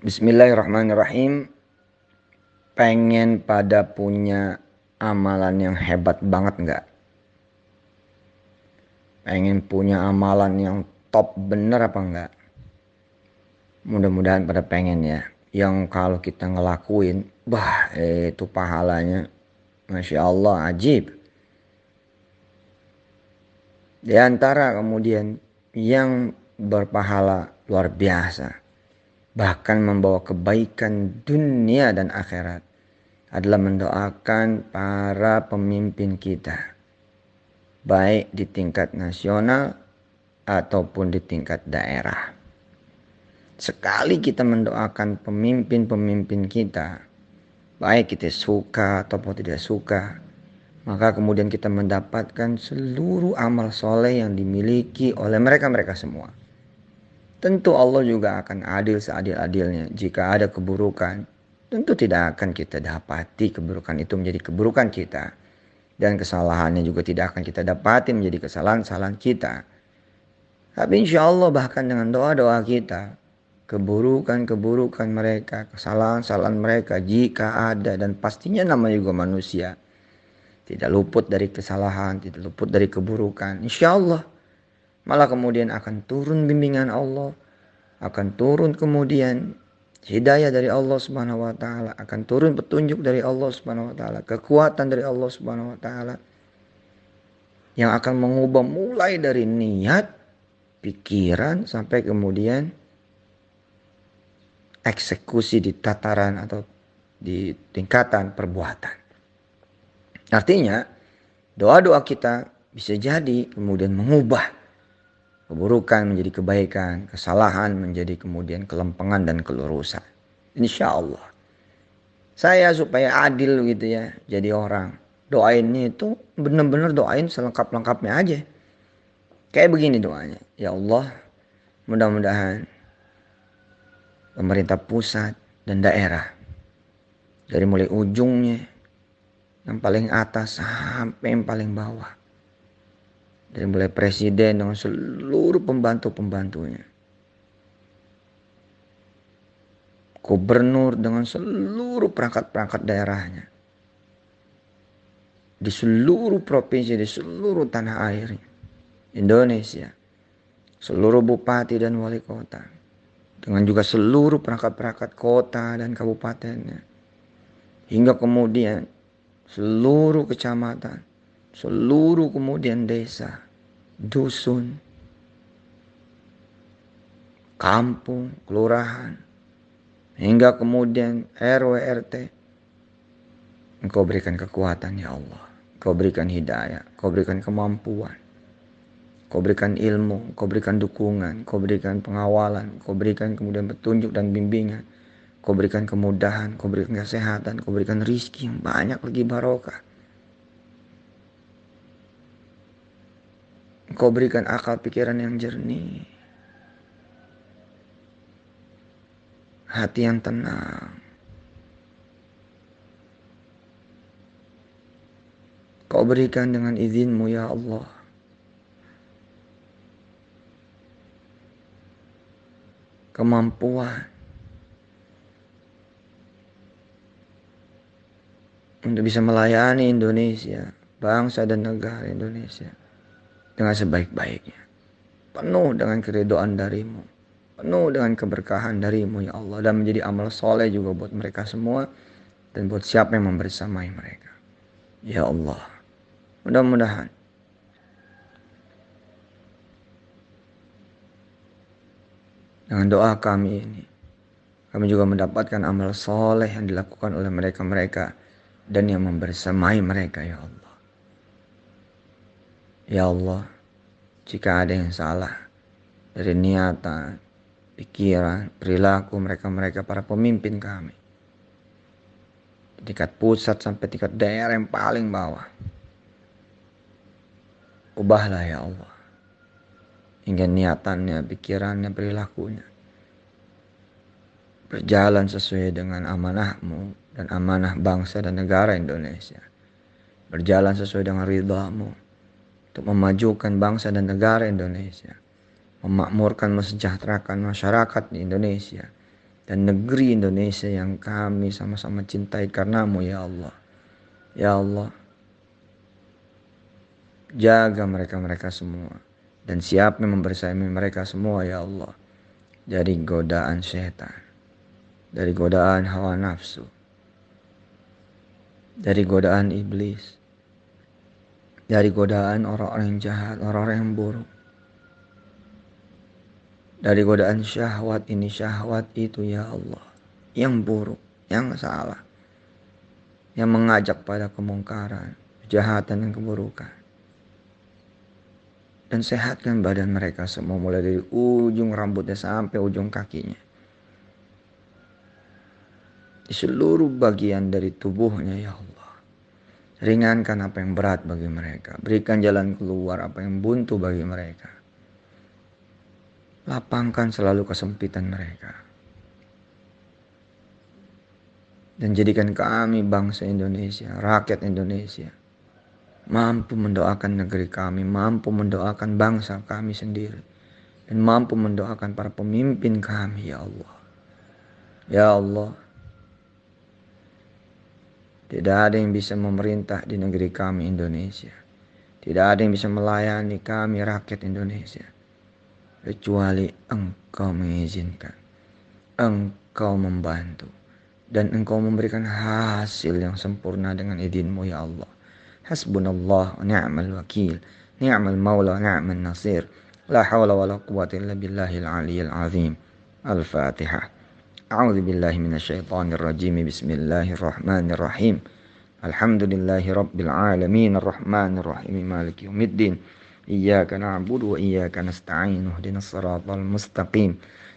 Bismillahirrahmanirrahim. Pengen pada punya amalan yang hebat banget nggak? Pengen punya amalan yang top bener apa nggak? Mudah-mudahan pada pengen ya. Yang kalau kita ngelakuin, itu pahalanya Masya Allah ajib. Di antara kemudian yang berpahala luar biasa, bahkan membawa kebaikan dunia dan akhirat, adalah mendoakan para pemimpin kita, baik di tingkat nasional ataupun di tingkat daerah. Sekali kita mendoakan pemimpin-pemimpin kita, baik kita suka ataupun tidak suka, maka kemudian kita mendapatkan seluruh amal soleh yang dimiliki oleh mereka-mereka semua. Tentu Allah juga akan adil seadil-adilnya. Jika ada keburukan, tentu tidak akan kita dapati keburukan itu menjadi keburukan kita. Dan kesalahannya juga tidak akan kita dapati menjadi kesalahan-kesalahan kita. Tapi insya Allah bahkan dengan doa-doa kita, keburukan-keburukan mereka, kesalahan-kesalahan mereka jika ada, dan pastinya namanya juga manusia, tidak luput dari kesalahan, tidak luput dari keburukan. Insya Allah malah kemudian akan turun bimbingan Allah, akan turun kemudian hidayah dari Allah Subhanahu wa taala, akan turun petunjuk dari Allah Subhanahu wa taala, kekuatan dari Allah Subhanahu wa taala yang akan mengubah mulai dari niat, pikiran sampai kemudian eksekusi di tataran atau di tingkatan perbuatan. Artinya doa-doa kita bisa jadi kemudian mengubah keburukan menjadi kebaikan, kesalahan menjadi kemudian kelempengan dan kelurusan. Insya Allah. Saya supaya adil gitu ya, jadi orang. Doainnya itu benar-benar doain selengkap-lengkapnya aja. Kayak begini doanya. Ya Allah, mudah-mudahan pemerintah pusat dan daerah, dari mulai ujungnya yang paling atas sampai yang paling bawah, dari mulai presiden dengan seluruh pembantu-pembantunya, gubernur dengan seluruh perangkat-perangkat daerahnya, di seluruh provinsi, di seluruh tanah air Indonesia, seluruh bupati dan wali kota, dengan juga seluruh perangkat-perangkat kota dan kabupatennya, hingga kemudian seluruh kecamatan, seluruh kemudian desa, dusun, kampung, kelurahan, hingga kemudian RW RT. Engkau berikan kekuatan ya Allah, Engkau berikan hidayah, Engkau berikan kemampuan, Engkau berikan ilmu, Engkau berikan dukungan, Engkau berikan pengawalan, Engkau berikan kemudian petunjuk dan bimbingan, Engkau berikan kemudahan, Engkau berikan kesehatan, Engkau berikan rizki yang banyak lagi barokah. Engkau berikan akal pikiran yang jernih, hati yang tenang. Kau berikan dengan izin-Mu ya Allah kemampuan untuk bisa melayani Indonesia, bangsa dan negara Indonesia dengan sebaik-baiknya. Penuh dengan keridhaan dari-Mu, penuh dengan keberkahan dari-Mu ya Allah, dan menjadi amal soleh juga buat mereka semua dan buat siapa yang membersamai mereka. Ya Allah, mudah-mudahan dengan doa kami ini, kami juga mendapatkan amal soleh yang dilakukan oleh mereka-mereka dan yang membersamai mereka ya Allah. Ya Allah, jika ada yang salah dari niatan, pikiran, perilaku mereka-mereka para pemimpin kami, di tingkat pusat sampai tingkat daerah yang paling bawah, ubahlah ya Allah, hingga niatannya, pikirannya, perilakunya berjalan sesuai dengan amanah-Mu dan amanah bangsa dan negara Indonesia, berjalan sesuai dengan ridha-Mu untuk memajukan bangsa dan negara Indonesia, memakmurkan, mesejahterakan masyarakat di Indonesia, dan negeri Indonesia yang kami sama-sama cintai karenamu ya Allah. Ya Allah, jaga mereka-mereka semua. Dan siapa yang membersamai mereka semua ya Allah. Dari godaan syaitan. Dari godaan hawa nafsu. Dari godaan iblis. Dari godaan orang-orang yang jahat, orang-orang yang buruk. Dari godaan syahwat ini, syahwat itu ya Allah. Yang buruk, yang salah. Yang mengajak pada kemungkaran, kejahatan dan keburukan. Dan sehatkan badan mereka semua mulai dari ujung rambutnya sampai ujung kakinya. Di seluruh bagian dari tubuhnya ya Allah. Ringankan apa yang berat bagi mereka. Berikan jalan keluar apa yang buntu bagi mereka. Lapangkan selalu kesempitan mereka. Dan jadikan kami bangsa Indonesia, rakyat Indonesia, mampu mendoakan negeri kami, mampu mendoakan bangsa kami sendiri. Dan mampu mendoakan para pemimpin kami ya Allah. Ya Allah. Tidak ada yang bisa memerintah di negeri kami Indonesia. Tidak ada yang bisa melayani kami rakyat Indonesia. Kecuali Engkau mengizinkan. Engkau membantu. Dan Engkau memberikan hasil yang sempurna dengan izin-Mu ya Allah. Hasbunallah wa ni'mal wakil. Ni'mal maula wa ni'mal nasir. La hawla wa la quwwata illa billahil aliyyil azim. Al-Fatihah. أعوذ بالله من الشيطان الرجيم بسم الله الرحمن الرحيم الحمد لله رب العالمين الرحمن الرحيم مالك يوم الدين إياك نعبد وإياك نستعين اهدنا الصراط المستقيم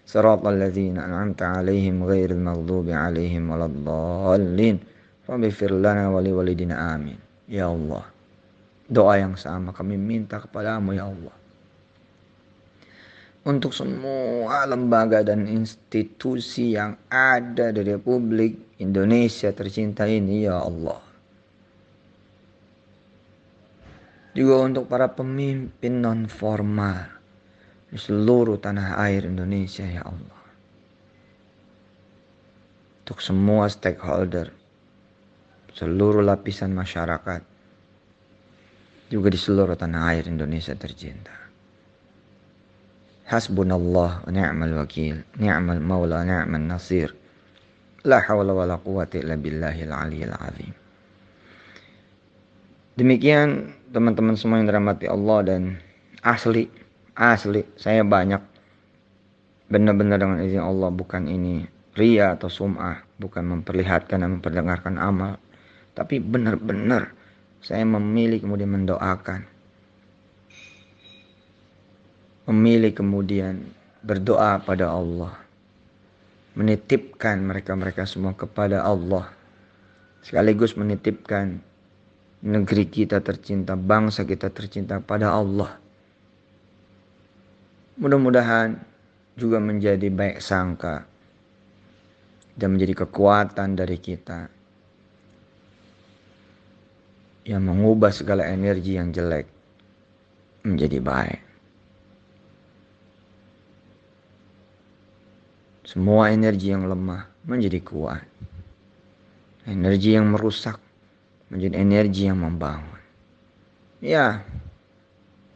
صراط الذين أنعمت عليهم غير المغضوب عليهم ولا الضالين رب اغفر لنا ولوالدينا آمين. Ya Allah, doa yang sama kami minta kepadamu ya Allah. Untuk semua lembaga dan institusi yang ada di Republik Indonesia tercinta ini ya Allah. Juga untuk para pemimpin non formal di seluruh tanah air Indonesia ya Allah. Untuk semua stakeholder, seluruh lapisan masyarakat, juga di seluruh tanah air Indonesia tercinta. Hasbunallah wa ni'mal wakil, ni'mal maula wa ni'mal nasir. La hawla wa la quwwata illa billahil aliyyil azim. Demikian teman-teman semua yang dirahmati Allah, dan asli saya banyak benar-benar dengan izin Allah, bukan ini ria atau sum'ah, bukan memperlihatkan dan memperdengarkan amal, tapi benar-benar saya memilih kemudian mendoakan. Memilih kemudian berdoa pada Allah. Menitipkan mereka-mereka semua kepada Allah. Sekaligus menitipkan negeri kita tercinta, bangsa kita tercinta pada Allah. Mudah-mudahan juga menjadi baik sangka dan menjadi kekuatan dari kita yang mengubah segala energi yang jelek menjadi baik. Semua energi yang lemah menjadi kuat. Energi yang merusak menjadi energi yang membangun. Ya,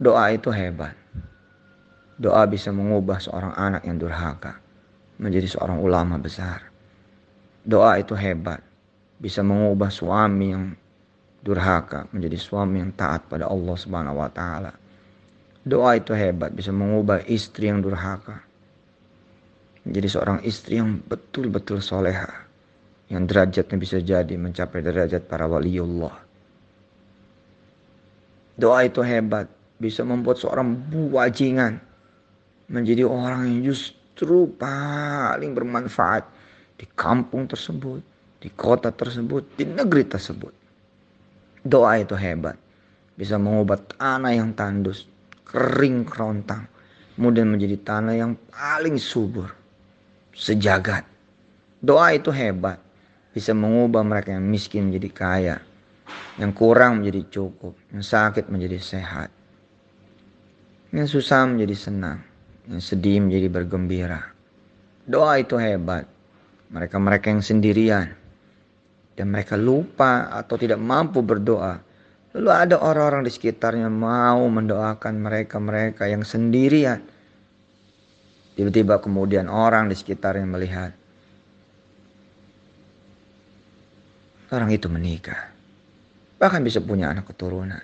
doa itu hebat. Doa bisa mengubah seorang anak yang durhaka menjadi seorang ulama besar. Doa itu hebat. Bisa mengubah suami yang durhaka menjadi suami yang taat pada Allah Subhanahu wa taala. Doa itu hebat. Bisa mengubah istri yang durhaka menjadi seorang istri yang betul-betul soleha, yang derajatnya bisa jadi mencapai derajat para waliullah. Doa itu hebat, bisa membuat seorang bajingan menjadi orang yang justru paling bermanfaat di kampung tersebut, di kota tersebut, di negeri tersebut. Doa itu hebat, bisa mengubah tanah yang tandus, kering kerontang, kemudian menjadi tanah yang paling subur sejagat. Doa itu hebat, bisa mengubah mereka yang miskin menjadi kaya, yang kurang menjadi cukup, yang sakit menjadi sehat, yang susah menjadi senang, yang sedih menjadi bergembira. Doa itu hebat, mereka-mereka yang sendirian, dan mereka lupa atau tidak mampu berdoa. Lalu ada orang-orang di sekitarnya mau mendoakan mereka-mereka yang sendirian. Tiba-tiba kemudian orang di sekitarnya melihat orang itu menikah, bahkan bisa punya anak keturunan.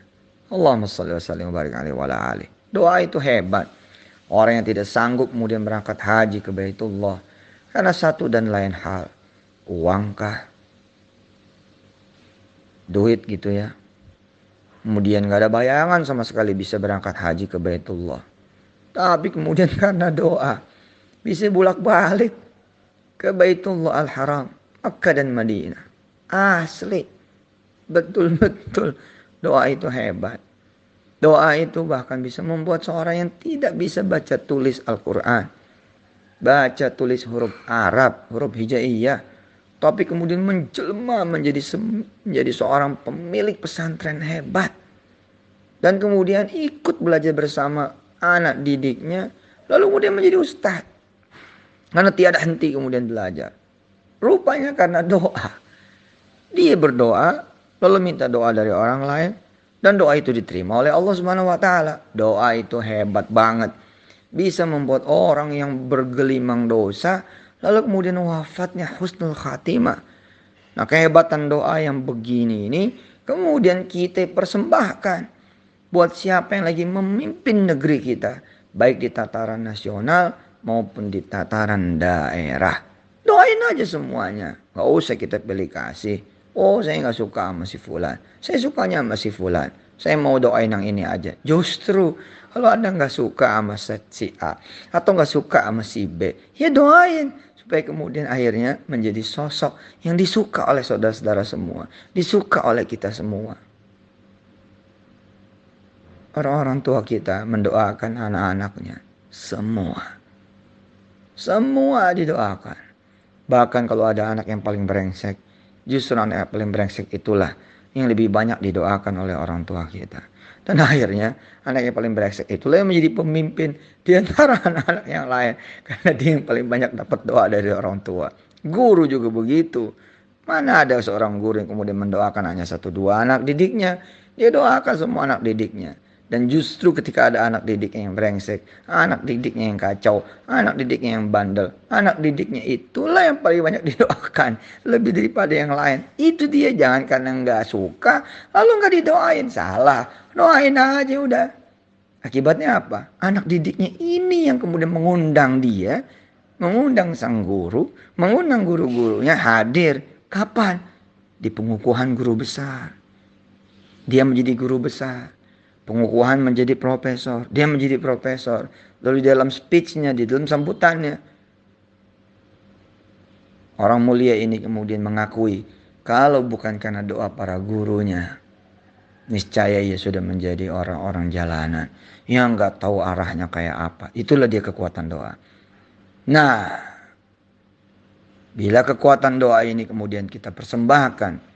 Allahumma shalli wa sallim wa barik alaihi wa ala alihi. Doa itu hebat. Orang yang tidak sanggup kemudian berangkat haji ke Baitullah karena satu dan lain hal, uangkah, duit gitu ya. Kemudian gak ada bayangan sama sekali bisa berangkat haji ke Baitullah. Tapi kemudian karena doa bisa bolak-balik ke Baitullah Al-Haram, Makkah dan Madinah. Asli. Betul-betul doa itu hebat. Doa itu bahkan bisa membuat seorang yang tidak bisa baca tulis Al-Quran, baca tulis huruf Arab, huruf hijaiyah, tapi kemudian menjelma menjadi seorang pemilik pesantren hebat. Dan kemudian ikut belajar bersama anak didiknya, lalu kemudian menjadi ustadz. Karena tiada henti kemudian belajar. Rupanya karena doa. Dia berdoa, lalu minta doa dari orang lain, dan doa itu diterima oleh Allah Subhanahu wa taala. Doa itu hebat banget. Bisa membuat orang yang bergelimang dosa lalu kemudian wafatnya husnul khatimah. Nah, kehebatan doa yang begini ini kemudian kita persembahkan buat siapa yang lagi memimpin negeri kita, baik di tataran nasional maupun di tataran daerah. Doain aja semuanya. Gak usah kita pilih kasih. Oh, saya gak suka sama si fulan. Saya sukanya sama si fulan. Saya mau doain yang ini aja. Justru kalau Anda gak suka sama si A atau gak suka sama si B, ya doain. Supaya kemudian akhirnya menjadi sosok yang disuka oleh saudara-saudara semua. Disuka oleh kita semua. Orang-orang tua kita mendoakan anak-anaknya. Semua didoakan. Bahkan kalau ada anak yang paling brengsek, justru anak yang paling brengsek itulah yang lebih banyak didoakan oleh orang tua kita. Dan akhirnya anak yang paling brengsek itulah yang menjadi pemimpin di antara anak-anak yang lain. Karena dia yang paling banyak dapat doa dari orang tua. Guru juga begitu. Mana ada seorang guru yang kemudian mendoakan hanya 1-2 anak didiknya. Dia doakan semua anak didiknya. Dan justru ketika ada anak didiknya yang brengsek, anak didiknya yang kacau, anak didiknya yang bandel, anak didiknya itulah yang paling banyak didoakan. Lebih daripada yang lain. Itu dia, jangan karena nggak suka, lalu nggak didoain. Salah, doain aja udah. Akibatnya apa? Anak didiknya ini yang kemudian mengundang dia, mengundang sang guru, mengundang guru-gurunya hadir. Kapan? Di pengukuhan guru besar. Dia menjadi guru besar. Pengukuhan menjadi profesor. Dia menjadi profesor. Lalu di dalam speech-nya, di dalam sambutannya, orang mulia ini kemudian mengakui, kalau bukan karena doa para gurunya, niscaya ia sudah menjadi orang-orang jalanan yang gak tahu arahnya kayak apa. Itulah dia kekuatan doa. Nah, bila kekuatan doa ini kemudian kita persembahkan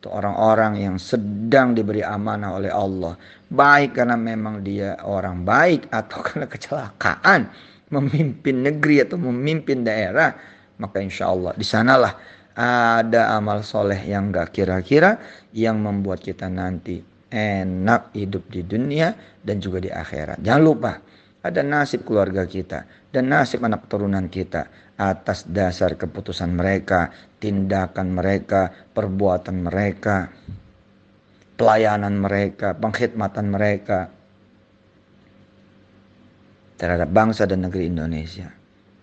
orang-orang yang sedang diberi amanah oleh Allah, baik karena memang dia orang baik atau karena kecelakaan memimpin negeri atau memimpin daerah, maka insya Allah di sanalah ada amal soleh yang gak kira-kira yang membuat kita nanti enak hidup di dunia dan juga di akhirat. Jangan lupa ada nasib keluarga kita dan nasib anak keturunan kita atas dasar keputusan mereka, tindakan mereka, perbuatan mereka, pelayanan mereka, pengkhidmatan mereka terhadap bangsa dan negeri Indonesia.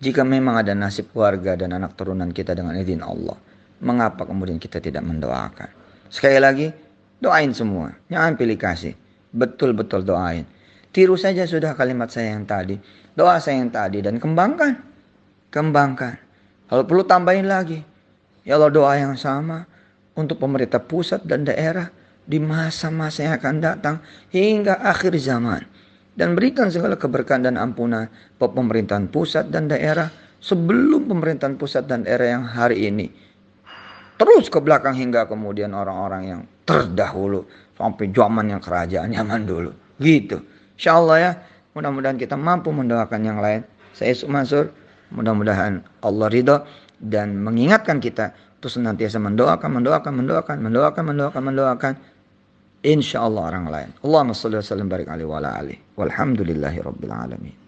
Jika memang ada nasib keluarga dan anak turunan kita dengan izin Allah, mengapa kemudian kita tidak mendoakan? Sekali lagi, doain semua, jangan pilih kasih, betul-betul doain. Tiru saja sudah kalimat saya yang tadi, doa saya yang tadi, dan kembangkan. Kalau perlu tambahin lagi, ya Allah, doa yang sama untuk pemerintah pusat dan daerah di masa-masa yang akan datang hingga akhir zaman. Dan berikan segala keberkahan dan ampunan pemerintahan pusat dan daerah sebelum pemerintahan pusat dan daerah yang hari ini. Terus ke belakang hingga kemudian orang-orang yang terdahulu sampai zaman yang kerajaan zaman dulu. Gitu. Insyaallah ya, mudah-mudahan kita mampu mendoakan yang lain. Saya Yusuf Mansur, mudah-mudahan Allah ridha dan mengingatkan kita untuk senantiasa mendoakan. Insya Allah orang lain. Allahumma salli wa sallim barik alaihi wa ala alihi. Walhamdulillahi rabbil alamin.